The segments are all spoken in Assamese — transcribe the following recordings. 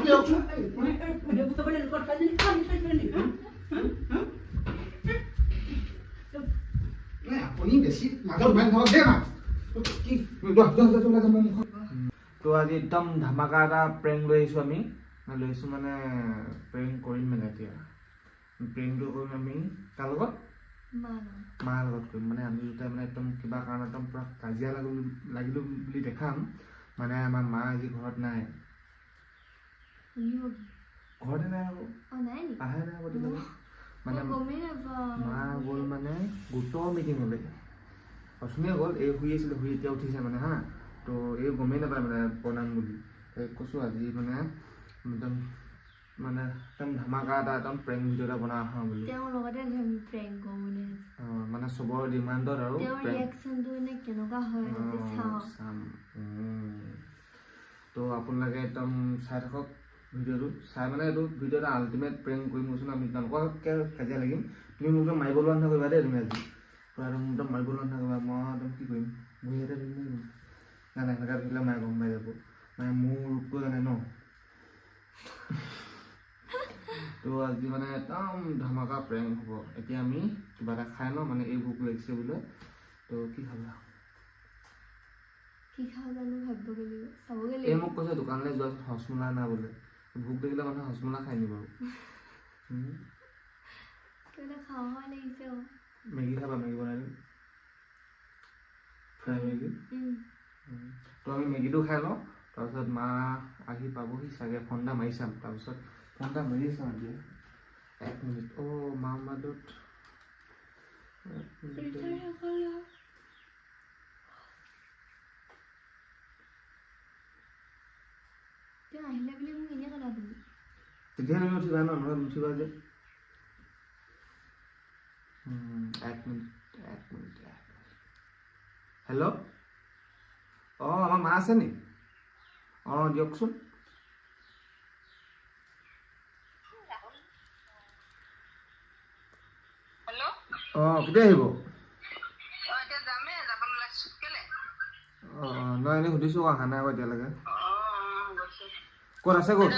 দিয়কচোন আপুনি বেছি মাজত সোমাই থাকক দেই না কি তো আজি একদম ধামাকা এটা প্ৰেংক লৈ আহিছোঁ আমি লৈছোঁ মানে প্ৰেংক কৰিম মানে এতিয়া প্ৰেংকটো কৰিম আমি কাৰ লগত মাৰ লগত কৰিম মানে আমি দুটাই মানে একদম কিবা কাৰণ একদম পূৰা কাজিয়া লাগিলোঁ বুলি দেখাম মানে আমাৰ মা আজি ঘৰত নাই ঘৰতে নাই আকৌ আহে নাই আকৌ মানে মা গ'ল মানে গোটৰ মিটিঙলৈ অথনিয়ে গ'ল এই শুই আছিলে শুই এতিয়া উঠিছে মানে হা তো এই গমেই নাপায় মানে বনাম বুলি কৈছোঁ আজি মানে একদম মানে একদম ধামাকা এটা একদম প্ৰেংক ভিডিঅ' এটা বনাই আহা বুলি মানে চবৰ ডিমাণ্ডত আৰু তো আপোনালোকে একদম চাই থাকক ভিডিঅ'টো চাই মানে এইটো ভিডিঅ' এটা আল্টিমেট প্ৰেংক কৰিম কৈছোঁ আমি তেওঁলোককে কাজিয়া লাগিম তুমি মোক একদম মাৰিব লোৱা নিচিনা কৰিবা দেই তুমি আজি পূৰা একদম একদম মাৰিব লোৱা নিচিনা কৰিবা মই একদম কি কৰিম বহি এটা দিম নাই নাই এনেকৈ থাকিলে মায়ে গম পাই যাব মানে মোৰ ৰূপটো জানে ন তো আজি মানে একদম ধামাকা প্ৰেংক হ'ব এতিয়া আমি কিবা এটা খাই ন মানে এই ভোক লাগিছে বোলে তো কি খাবা এই মোক কৈছে দোকানলৈ যোৱা হজমোলা না বোলে ভোক লাগিলে মানুহে হজমোলা খাই নিব মেগী খাবা মেগী বনাই দিম ফ্ৰাই মেগী তো আমি মেগীটো খাই লওঁ তাৰপিছত মা আহি পাবহি চাগে ফোন এটা মাৰি চাম তাৰপিছত ফোন এটা মাৰি চাম এতিয়া 1 মিনিট মা মাদত তেতিয়া তুমি উঠিবা ন নহ'লে নুঠিবা যে 1 মিনিট হেল্ল' আমাৰ মা আছে নি দিয়কচোন কেতিয়া আহিব নহয় এনেই সুধিছোঁ অহা নাই আকৌ এতিয়ালৈকে ক'ত আছে ক'ত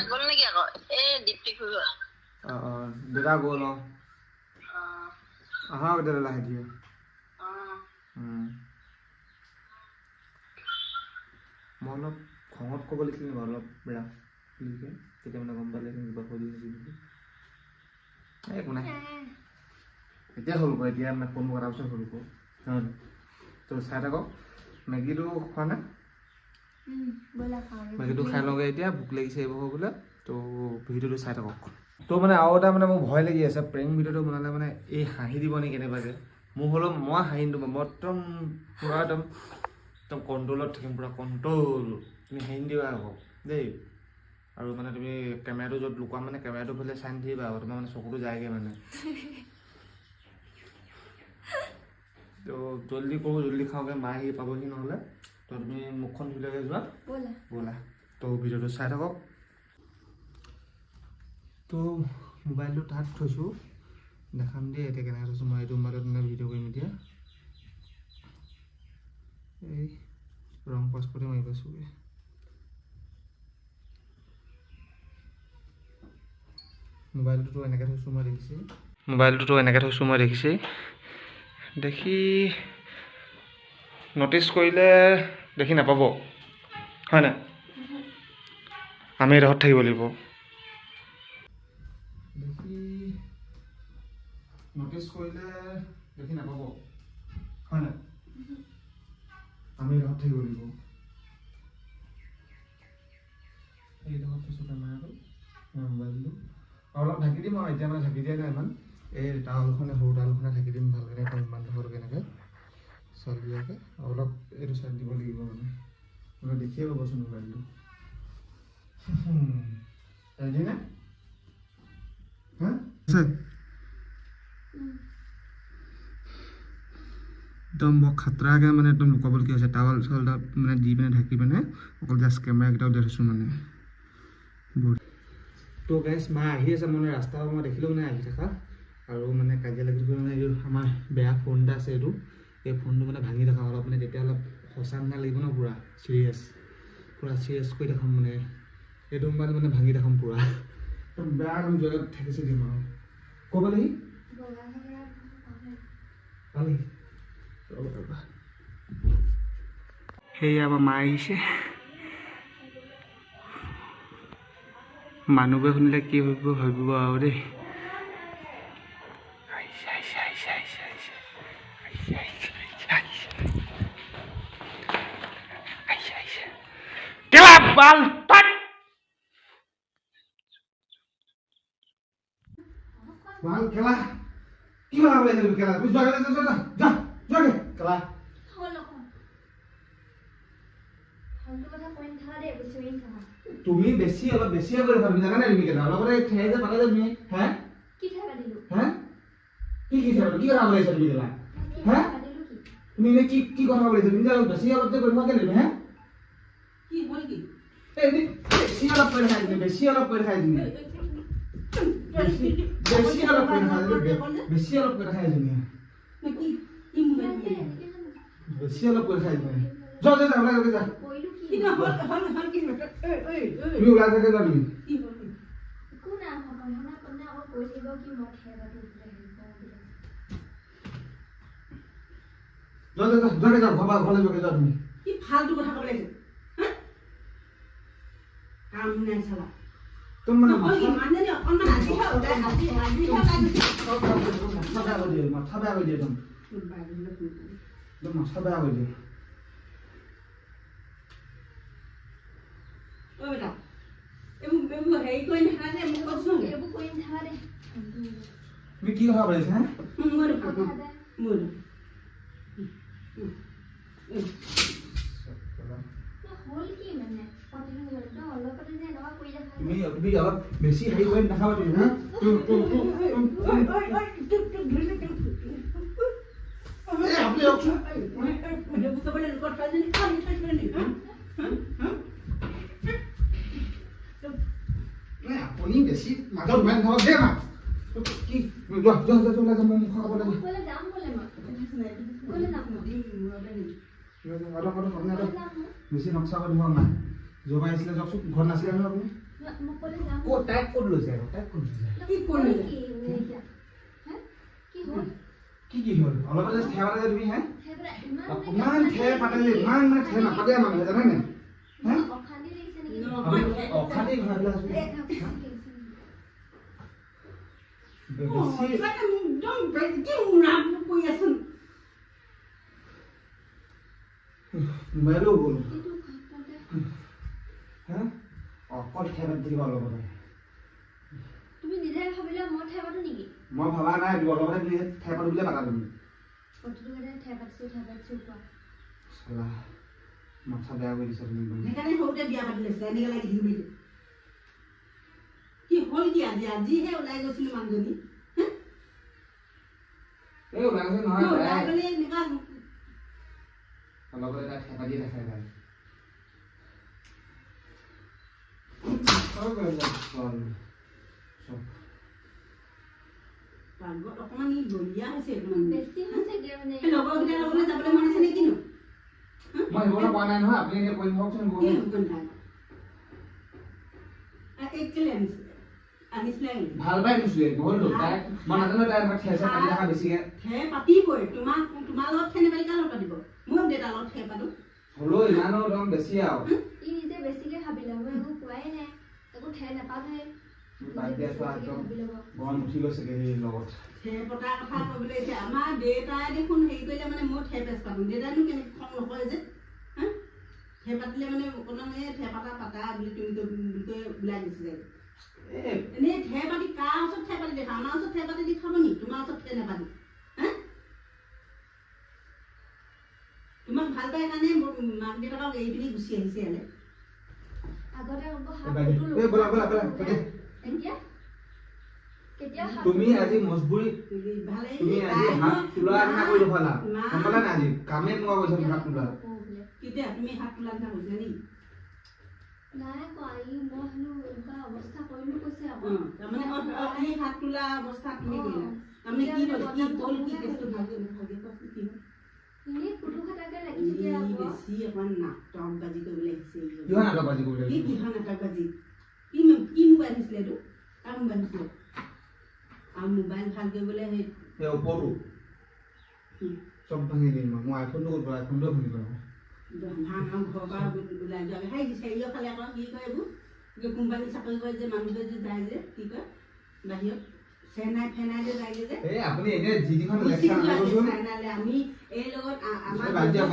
দেউতা গ'ল আহা কেতিয়ালৈ লাহে দিয়ে মই অলপ খঙত ক'ব লাগিছিল নেকি অলপ বেয়া বুলিকে তেতিয়া মানে গম পালে কিবা কৰি দিছিল একো নাই এতিয়া হ'ল গৈ এতিয়া মানে ফোন কৰাৰ পিছত হ'ল গৈ তো চাই থাকক মেগীটো খোৱা নাই মেগীটো খাই লওঁগৈ এতিয়া ভোক লাগিছে এইবোৰ বোলে তো ভিডিঅ'টো চাই থাকক তো মানে আৰু এটা মানে মোৰ ভয় লাগি আছে প্ৰেংক ভিডিঅ'টো বনালে মানে এই হাঁহি দিব নি কেনেবাকৈ মোৰ হ'লেও মই হাঁহি দিম মই একদম পূৰা একদম কণ্ট্ৰলত থাকিম পূৰা কণ্ট্ৰল তুমি হাঁহি দিবা আকৌ দেই আৰু মানে তুমি কেমেৰাটো য'ত লুকুৱা মানে কেমেৰাটো ফালে চাই থাকিবা আকৌ তোমাৰ মানে চকুটো যায়গৈ মানে তো জল্দি কৰোঁ জল্দি খাওঁগৈ মা আহি পাবহি নহ'লে তো তুমি মুখখন ধুলেগৈ যোৱা ব'লা তো ভিডিঅ'টো চাই থাকক তো মোবাইলটো তাত থৈছোঁ দেখাম দেই এতিয়া কেনেকৈ থৈছোঁ মই এইটো মোবাইলত মানে ভিডিঅ' কৰিম এতিয়া এই ৰং পাছপৰ্টে মাৰি পাইছোঁগৈ মোবাইলটোতো এনেকৈ থৈছোঁ মই দেখিছে দেখি ন'টিছ কৰিলে দেখি নাপাব হয় নাই আমি এডোখৰত থাকিব লাগিব দেখি ন'টিছ কৰিলে দেখি নাপাব হয় নাই আমি এডোখৰত থাকিব লাগিব এইডোখৰত থৈছোঁ কেমেৰাটো মোবাইলটো অলপ ঢাকি দিম আৰু এতিয়া মানে ঢাকি দিয়া নাই ইমান এই টাউলখনে সৰু টাউলখনে ঢাকি দিম ভালকৈ একদম ইমান ধৰক এনেকৈ চলিয়াকৈ অলপ এইটো চাইড দিব লাগিব মানে দেখিয়ে পাবচোন মোবাইলটো ৰেডি নে একদম বৰ খাতৰাকৈ মানে একদম লুকাবলগীয়া হৈছে টাৱাল চাউল মানে দি পিনে ঢাকি পিনে অকল জাষ্ট কেমেৰাকেইটাও দি থৈছোঁ মানে তো গাইজ মা আহি আছে মানে ৰাস্তা মই দেখিলোঁ মানে আহি থকা আৰু মানে কাজিয়া লাগি থকা মানে এইটো আমাৰ বেয়া ফোন এটা আছে এইটো এই ফোনটো মানে ভাঙি থকা অলপ মানে তেতিয়া অলপ সঁচা নিচিনা লাগিব ন পুৰা চিৰিয়াছ কৰি দেখাম মানে এইটো মোবাইল মানে ভাঙি দেখাম পুৰা বেয়া একদম জেগাত ঠেকিছে দিম আৰু ক'ব লাগি পালি সেয়া আমাৰ মা আহিছে মানুহবোৰে শুনিলে কি ভাবিব আৰু দেই বাল বাল খেলা কি বানাব লাগিছিল খেলা তুমি যোৱা যা খেলা তুমি বেছি অলপ বেছিয়ে কৰি ভাবি জানা নাই তুমি খেলা অলপতে ঠেই যে পালে যে তুমি হে কি ঠেই পাতিলো হে কি ঠেই পাতিলো কি কথা কৈছা তুমি খেলা হে তুমি নে কি কথা কৈছা তুমি অলপ বেছি অলপ যে কৰিব কেলে হে কি হ'ল কি এই বেছি অলপ কৰি খাই তুমি বেছি অলপ কৰি খাই তুমি বেছি অলপ কৰি খাই বেছি অলপ কৰি খাই তুমি কি কি বেছি অলপ কৰি খাই তুমি যা ওলাই যা কি না হল কি তুমি ওলাই থাকে যা তুমি কি হল কো না হনা কোনে আকৌ কৈ দিব কি মই খেলাটো যা বাবা ঘৰলৈ যা তুমি কি ফালতু কথা ক'ব লাগিছে কাম নাই চালা তুমি মানে মানে অকনমান আজি খাও মাথা বেয়া কৰি দিয়ে মাথা বেয়া কৰি দিয়ে ও বেটা এইবোৰ হেৰি কৰি নাথাকা যে মোক কৈছো এইবোৰ কৰি নাথাকা দে তুমি কি কথা কৈছা হা মোৰ তুমি অলপ বেছি হেৰি কৰি নাখাবা তুমি হা আপুনি আপুনি বেছি মাজত সোমাই নাথাকক দেই মা কি যোৱা মই মুখ খাব লাগে বেছি নক্সা কৰি দিব নাই যোৱা আহিছিলে যাওকচোন ঘৰত নাছিলে নহয় আপুনি ক'ত টাইপ ক'ত লৈছে কি হ'ল অলপ ঠেহ পাতে তুমি হে ইমান ঠেহ পাতে যে ইমান মানে ঠেহ নাপাতে মানুহে জানে নাই হে অশান্তি ঘৰ মোবাইলো গ'ল হা অকল ঠেহ পাতি থাকিব অলপতে তুমি নিজে ভাবিলে মই ঠেহ পাতো নেকি মই ভাবা নাই অলপতে তুমি ঠেহ পাতো বুলিয়ে পাতা তুমি ঠেহ পাতিছো কোৱা চালা মাথা বেয়া কৰি দিছা তুমি সেইকাৰণে সৰুতে বিয়া পাতি লৈছে এনেকৈ লাগি থাকিবি কি হ'ল কি আজিহে ওলাই গৈছিলো মানুহজনী এই ওলাই গৈছে নহয় অলপতে এটা ঠেপা দিয়ে দেখাই যায় অকমান গলিয়া হৈছে বেছি হৈছে লগৰকেইটাৰ লগলৈ যাবলৈ মন আছে নে কিনো মই সেইবোৰ কোৱা নাই নহয় আপুনি এনে কৈ থাককচোন ভাল পাই নিছিলে হ'ল তাই মই নাজানো তাই ঠেচা পাতি থকা বেছিকে ঠেহ পাতিবই তোমাৰ লগত ঠেনে পাতি কাৰ লগত পাতিব মোৰ দেউতাৰ লগত ঠেহ পাতো হ'লেও ইমানো একদম বেছি আৰু ই নিজে বেছিকে ভাবিলে মই একো কোৱাই নাই একো ঠেহ নাপালে গৰম উঠি গৈছেগে সেই লগত ঠেহ পতাৰ কথা ক'বলৈ এতিয়া আমাৰ দেউতাই দেখোন হেৰি কৰিলে মানে মই ঠেহ পেচ পাতো দেউতাইনো কেনেকৈ খং নকৰে যে হা ঠেহ পাতিলে মানে অকণমান ঠেহ পাতা বুলি তুমি কৈ ওলাই গুচি যায় এনেই ঠেহ পাতি কাৰ ওচৰত ঠেহ পাতি দেখা আমাৰ ওচৰত ঠেহ পাতি দি খাব নি তোমাৰ ওচৰত ঠেহ নাপাতি হা তোমাক ভাল পাই কাৰণে মাক দেউতাকক এৰি পিনি গুচি আহিছে ইয়ালৈ তুমি আজি মজবুৰি তুমি আজি হাত তোলা নিচিনা কৰি দেখালা গম পালা নাই আজি কামে নোৱা কৈছা হাত তোলা কেতিয়া তুমি হাত তোলা নিচিনা কৈছা নি নাই কোৱাই মই হেনো এনেকুৱা অৱস্থা কৰিলো কৈছে আকৌ তাৰমানে এই হাত তোলা অৱস্থা তুমি কৰিলা তাৰমানে কি হ'ল কি কেছটো ভালকে কৈছে কি হ'ল ইনে কুটু খাটাকে লাগিছে আকৌ বেছি অকন নাটক বাজি কৰিবলৈ আহিছে কিহৰ নাটক বাজি কৰিবলৈ কি কিহৰ নাটক বাজি দিছিলে এইটো কাৰ মোবাইল দিছিলে আৰু মোবাইল ভাল কৰিবলৈ সেই এই ওপৰটো চব ভাঙি দিম মই আইফোনটো ক'ত আইফোনটো ভাঙি পেলাম ভাঙা ঘৰৰ পৰা ওলাই যোৱা সেই হেৰিয়ৰ ফালে আকৌ কি কয় এইবোৰ কোম্পানী চাকৰি কৰে যে মানুহবোৰে যে যায় যে কি কয় বাহিৰত চেনাই ফেনাই যে যায়গে যে এই আপুনি এনে যিখন লেকচাৰ কৰিছোন আমি এই লগত আমাৰ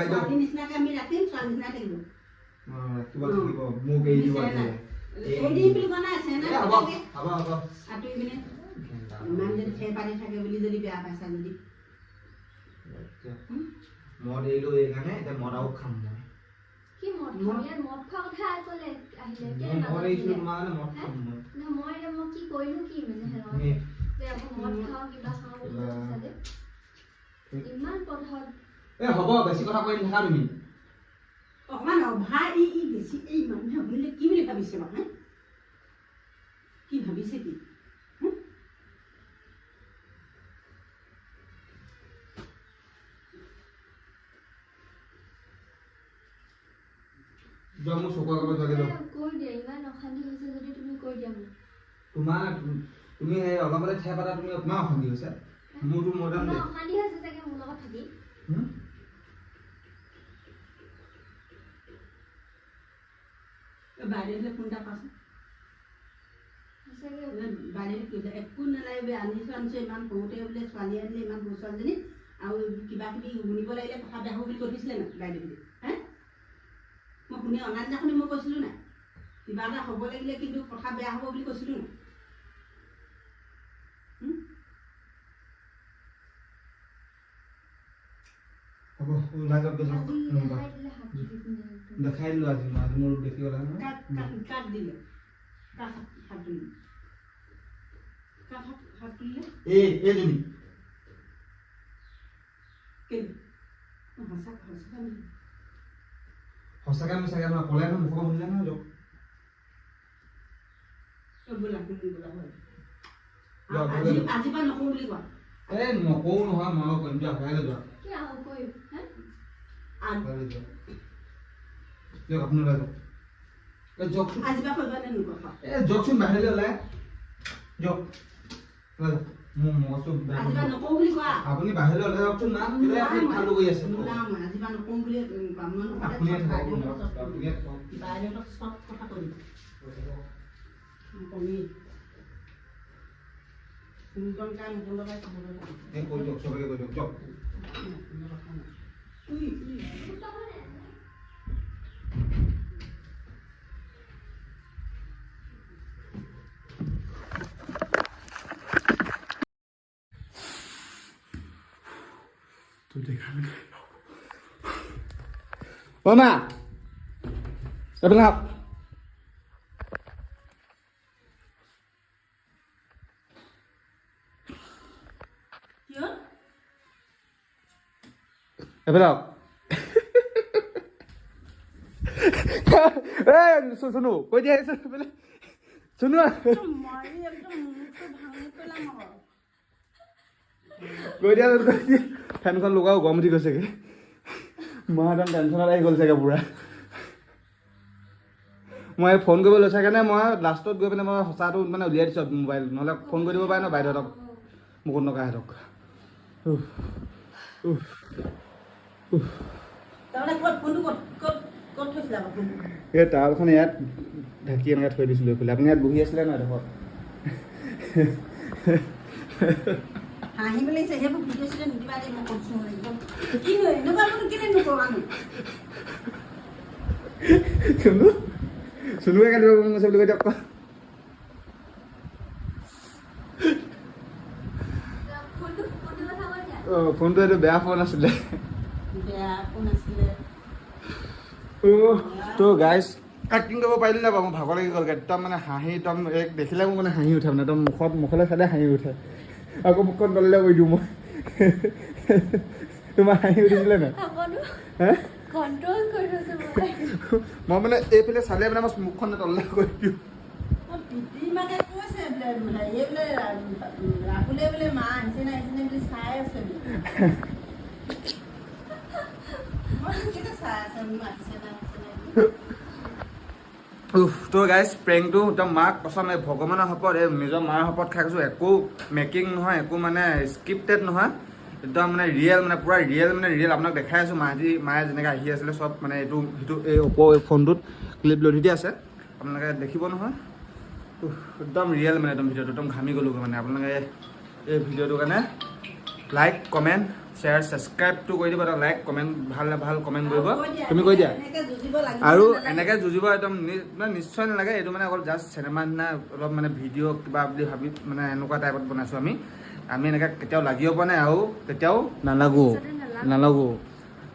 ছোৱালী নিচিনাকে আমি ৰাখিম ছোৱালী নিচিনা থাকিব ৰাখিব থাকিব মোক এই দিব এই দিন বুলি কোৱা নাই চেনাই হ'ব হ'ব হ'ব আঁতৰি পিনে ইমান যদি ঠেৰ পানী থাকে বুলি যদি বেয়া পাইছা যদি মদ এৰিলো এইকাৰণে এতিয়া মদ আৰু খাম মই কি মদ খাম মদ খোৱা কথা ক'লে আহিলে কেলে মদ এৰিছো তোমাৰ কাৰণে মদ খাম মই না মই এতিয়া মই কি কৰিলো কি মানে হেৰণ যে আকৌ মদ খাওঁ কিবা খাওঁ চালে ইমান পথত এ হ'ব বেছি কথা কৈ নাথাকা তুমি অকমান অভাৰ ই বেছি এই মানুহে শুনিলে কি বুলি ভাবিছে বাৰু কি ভাবিছে কি মোৰ চকুৰ আগত লাগি যাওক কৈ দিয়া ইমান অশান্তি হৈছে যদি তুমি কৈ দিয়া মোক তোমাৰ তুমি এই অলপতে ঠেহ পাতা তুমি অকমান অশান্তি হৈছে মোৰতো মডাৰ্ণ দে অশান্তি হৈছে চাগে মোৰ লগত থাকি বাইদেউলে ফোন এটা পাইছে বাইদেউ একো নালাগিব আনিছো ইমান সৰুতে বোলে ছোৱালী আনিলে ইমান সৰু ছোৱালীজনী আৰু কিবা কিবি শুনিব লাগিলে কথা বেয়া হ'ব বুলি কৈ দিছিলে নাই বাইদেউ হে মই শুনি অনা দিনাখনি মই কৈছিলোঁ নাই কিবা এটা হ'ব লাগিলে কিন্তু কথা বেয়া হ'ব বুলি কৈছিলোঁ নাই হ'ব ওলাই যাওক দেখাই দিলোঁ আজি আজি মোৰ দেখি গ'লা কাক দিলে কাক হাত তুলিলে কাক হাত তুলিলে এইজনী কেলে সঁচাকৈ মিছাকৈ নহয় ক'লে নহয় মুখৰ শুনিলে নহয় যাওক আজি পৰা নকওঁ বুলি কোৱা এই নকওঁ নহয় মই কৰিম যোৱা কাইলৈ যোৱা কি আহো কৰিম দিয়ক আপুনি ওলাই যাওক যাওকচোন আজি পৰা কৰিবা নে নোকোৱা যাওকচোন বাহিৰলৈ ওলাই যাওক ওলাই যাওক মোৰ মগজটো বেয়া আজি পৰা নকওঁ বুলি কোৱা আপুনি বাহিৰলৈ ওলাই যাওকচোন না কেলৈ আপুনি ফালটো কৰি আছে আজি পৰা নকওঁ বুলি আপুনিয়ে থাকক আপুনিয়ে থাকক বাইদেউহঁতক চব কথা কৈ কমি এই কৈ দিয়ক চবকে কৈ দিয়ক যাওক মা এইফালে আহক এইফালে আহক শুনো কৈ দিয়া এইফালে শুনো কৈ দিয়া ফেনখন লগাও গৰম উঠি গৈছেগে মই একদম টেনশ্যনত আহি গ'ল চাগে পুৰা মই ফোন কৰিব লৈছে কাৰণে মই লাষ্টত গৈ পিনে মই সঁচাটো মানে উলিয়াই দিছোঁ মোবাইল নহ'লে ফোন কৰি দিব পাৰে ন বাইদেউহঁতক মুকুট নকাহঁতক এই টাৱেলখন ইয়াত ঢাকি এনেকৈ থৈ দিছিলোঁ এইফালে আপুনি ইয়াত বহি আছিলে ন এডোখৰত হাঁহিব লাগিছে সেইবোৰ ভিডিঅ' চিডিঅ' নিদিবা দেই মই কৈছোঁ একদম কিনো এনেকুৱা কেলে নকৰোঁ আমি চুনুৱে কালি মন গৈছে বুলি কৈ দিয়ক ফোনটো এইটো বেয়া ফোন আছিলে তো গাইজ এক্টিং কৰিব পাৰিলে নাই বাৰু মই ভাগৰ লাগি গ'লগৈ একদম মানে হাঁহি একদম এক দেখিলে মোৰ মানে হাঁহি উঠে মানে একদম মুখলৈ চালে হাঁহি উঠে আকৌ মুখখন তললৈ কৰি দিওঁ মই তোমাৰ হাঁহি উঠিছিলে নাই মই মানে এইফালে চালে মানে মই মুখখন তললৈ কৰি দিওঁ তো গাইজ প্ৰেংকটো একদম মাক কচম এই ভগৱানৰ শপত এই নিজৰ মাৰ শপত খাই কৈছোঁ একো মেকিং নহয় একো মানে স্ক্ৰিপ্টেড নহয় একদম মানে ৰিয়েল মানে পূৰা ৰিয়েল আপোনাক দেখাই আছোঁ মায়ে যেনেকৈ আহি আছিলে চব মানে এইটো এই অপ' ফোনটোত ক্লিপ লৈ দি আছে আপোনালোকে দেখিব নহয় একদম ৰিয়েল মানে একদম ভিডিঅ'টো একদম ঘামি গ'লোঁ মানে আপোনালোকে এই ভিডিঅ'টোৰ কাৰণে লাইক কমেণ্ট শ্বেয়াৰ ছাবস্ক্ৰাইবটো কৰি দিব এটা লাইক কমেণ্ট ভাল কমেণ্ট কৰিব তুমি কৈ দিয়া আৰু এনেকৈ যুঁজিব একদম মানে নিশ্চয় নালাগে এইটো মানে অকল জাষ্ট চিনেমা নিচিনা অলপ মানে ভিডিঅ' কিবা বুলি ভাবি মানে এনেকুৱা টাইপত বনাইছোঁ আমি এনেকৈ কেতিয়াও লাগিব পৰা নাই আৰু কেতিয়াও নালাগো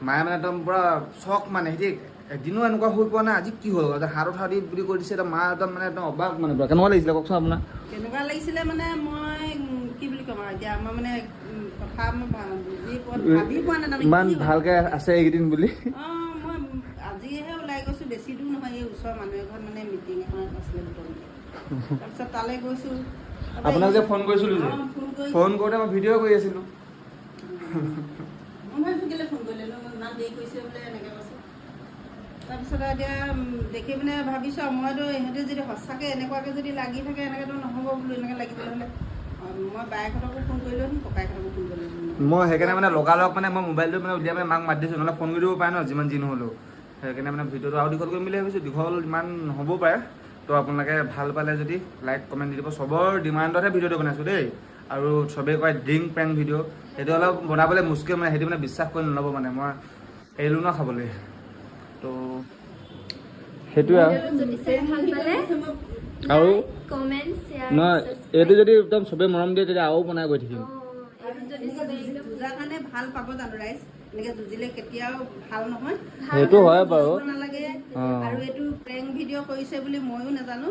মায়ে মানে একদম পূৰা চখ মানে সিহঁতি এদিনো এনেকুৱা হৈ পোৱা নাই আজি কি হ'ল হাত উঠা দি বুলি কৈ দিছে মা একদম মানে একদম অবাক মানে কেনেকুৱা লাগিছিলে কওকচোন আপোনাৰ কেনেকুৱা লাগিছিলে মানে মই কি বুলি ক'ম আৰু এতিয়া আমাৰ মানে কথা ভাবি পোৱা নাই ইমান ভালকৈ আছে এইকেইদিন বুলি মই আজিহে ওলাই গৈছোঁ বেছি দূৰ নহয় এই ওচৰৰ মানুহ এঘৰত মানে মিটিং এখন আছিলে তাৰপিছত তালৈ গৈছোঁ আপোনাক যে ফোন কৰিছিলোঁ যে ফোন কৰোঁতে মই ভিডিঅ' কৰি আছিলোঁ মই ভাবিছোঁ কেলৈ ফোন কৰিলে ইমান দেৰি কৰিছে বোলে এনেকৈ কৈছে তাৰপিছত এতিয়া দেখি পিনে ভাবিছোঁ মইতো ইহঁতে যদি সঁচাকৈ এনেকুৱাকৈ যদি লাগি থাকে এনেকৈতো নহ'ব বোলো এনেকৈ লাগিবলৈ হ'লে মই বায়েকহঁতকো ফোন কৰিলোঁ ককাইহঁতকো ফোন কৰিলোঁ মই সেইকাৰণে মানে লগালগ মানে মই মোবাইলটো মানে উলিয়াই মানে মাক মাতি দিছোঁ নহ'লে ফোন কৰি দিব পাৰে ন যিমান যি নহ'লেও সেইকাৰণে মানে ভিডিঅ'টো আৰু দীঘল কৰিম বুলি ভাবিছোঁ দীঘল ইমান নহ'বও পাৰে তো আপোনালোকে ভাল পালে যদি লাইক কমেণ্ট দি দিব চবৰ ডিমাণ্ডতহে ভিডিঅ'টো বনাইছোঁ দেই আৰু চবেই কয় ড্ৰিংক প্ৰেংক ভিডিঅ' সেইটো অলপ বনাবলৈ মুস্কিল মানে সেইটো মানে বিশ্বাস কৰি নল'ব মানে মই এৰিলোঁ ন খাবলৈ তো সেইটোৱে আৰু নহয় এইটো যদি একদম চবেই মৰম দিয়ে তেতিয়া আৰু বনাই গৈ থাকিম যুঁজাৰ কাৰণে ভাল পাব জানো ৰাইজ এনেকৈ যুঁজিলে কেতিয়াও ভাল নহয় সেইটো হয় বাৰু নালাগে আৰু এইটো প্ৰেংক ভিডিঅ' কৰিছে বুলি ময়ো নাজানো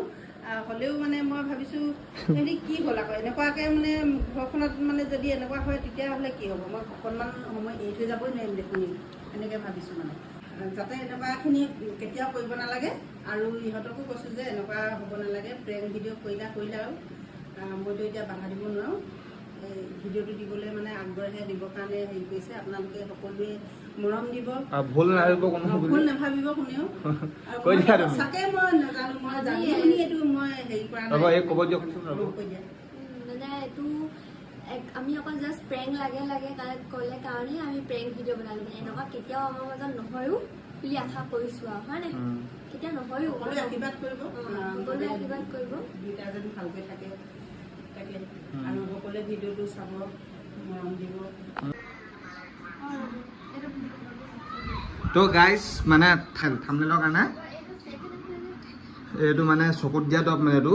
হ'লেও মানে মই ভাবিছোঁ হেৰি কি হ'ল আকৌ এনেকুৱাকৈ মানে ঘৰখনত মানে যদি এনেকুৱা হয় তেতিয়াহ'লে কি হ'ব মই অকণমান সময় এৰি থৈ যাবই নোৱাৰিম দেখোন এনেকৈ ভাবিছোঁ মানে যাতে এনেকুৱাখিনি কেতিয়াও কৰিব নালাগে আৰু ইহঁতকো কৈছোঁ যে এনেকুৱা হ'ব নালাগে প্ৰেংক ভিডিঅ' কৰিলে আৰু মইতো এতিয়া বাধা দিব নোৱাৰোঁ এই ভিডিঅ'টো দিবলৈ মানে আগ্ৰহে দিবৰ কাৰণে হেৰি কৰিছে আপোনালোকে সকলোৱে মৰম দিব ভুল নাভাবিব কোনেও সঁচাকৈ মই নাজানো মই জানি এইটো মই হেৰি কৰা নাই ক'ব দিয়ক কৈ দিয়া মানে এইটো আমি অকল জাষ্ট প্ৰেংক লাগে ক'লে কাৰণেহে আমি প্ৰেংক ভিডিঅ' বনালোঁ মানে এনেকুৱা কেতিয়াও আমাৰ মাজত নহয়ো বুলি আশা কৰিছোঁ আৰু হয় নাই কেতিয়াও নহয়ো সকলোৱে আশীৰ্বাদ কৰিব দুইটা যেন ভালকৈ থাকে তাকে আৰু সকলোৱে ভিডিঅ'টো চাব মৰম দিব তো গাইজ মানে থাম্বনেইলৰ কাৰণে এইটো মানে চকুত দিয়া টপ মানে এইটো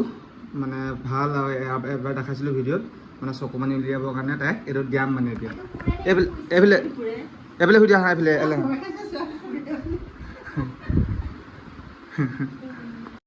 মানে ভাল আৰু এবাৰ দেখাইছিলোঁ ভিডিঅ'ত মানে চকু মানি উলিয়াবৰ কাৰণে তাইক এইটো দিয়াম মানে এতিয়া এইফালে সুধি আহা এইফালে